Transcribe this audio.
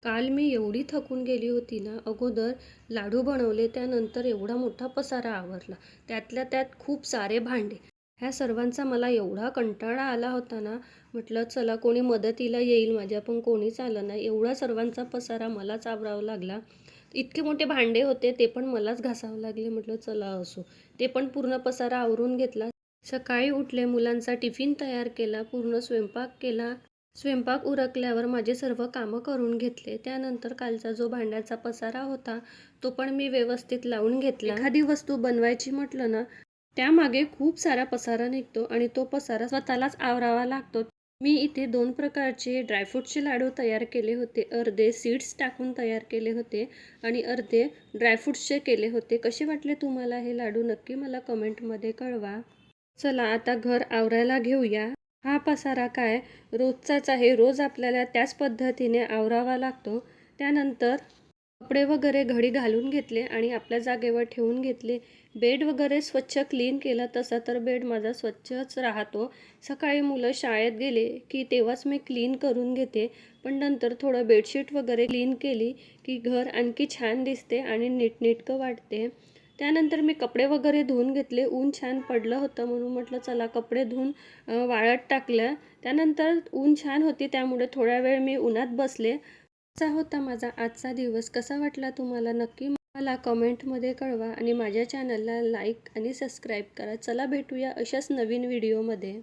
काल मी एवढी थकून गेली होती ना, अगोदर लाडू बनवले, त्यानंतर एवढा मोठा पसारा आवरला. त्यातल्या त्यात खूप सारे भांडे. ह्या सर्वांचा मला एवढा कंटाळा आला होता ना, म्हटलं चला कोणी मदतीला येईल माझ्या, पण कोणीच आलं नाही. एवढा सर्वांचा पसारा मलाच आवरावा लागला. इतके मोठे भांडे होते, ते पण मलाच घासावं लागले. म्हटलं चला असो. ते पण पूर्ण पसारा आवरून घेतला. सकाळी उठले, मुलांचा टिफिन तयार केला, पूर्ण स्वयंपाक केला. स्वयंपाक उरकल्यावर माझे सर्व कामं करून घेतले. त्यानंतर कालचा जो भांड्याचा पसारा होता, तो पण मी व्यवस्थित लावून घेतला. एखादी वस्तू बनवायची म्हटलं ना, त्यामागे खूप सारा पसारा निघतो आणि तो पसारा स्वतःलाच आवरावा लागतो. मी इथे 2 प्रकारचे ड्रायफ्रूटचे लाडू तयार केले होते. अर्धे सीड्स टाकून तयार केले होते आणि अर्धे ड्रायफ्रूट्सचे केले होते. कसे वाटले तुम्हाला हे लाडू? नक्की मला कमेंटमध्ये कळवा. चला आता घर आवरायला घेऊया. हा पसारा काय रोजचाच आहे. रोज आपल्याला त्याच पद्धतीने आवरावा लागतो. त्यानंतर कपडे वगैरे घडी घालून घेतले आणि आपल्या जागेवर ठेवून घेतले. बेड वगैरे स्वच्छ क्लीन केला. तसा तर बेड माझा स्वच्छच राहतो. सकाळी मुलं शाळेत गेले की तेव्हाच मी क्लीन करून घेते. पण नंतर थोडं बेडशीट वगैरे क्लीन केली की घर आणखी छान दिसते आणि नीटनेटकं वाटते. त्यानंतर मी कपडे वगैरे धुवून घेतले. ऊन छान पडलं होतं म्हणून म्हटलं चला कपडे धुवून वाळत टाकलं. त्यानंतर ऊन छान होती त्यामुळे थोडा वेळ मी उन्हात बसले. असा होता माझा आजचा दिवस. कसा वाटला तुम्हाला? नक्की मला कमेंटमध्ये कळवा आणि माझ्या चॅनलला लाईक आणि सबस्क्राईब करा. चला भेटूया अशाच नवीन व्हिडिओमध्ये.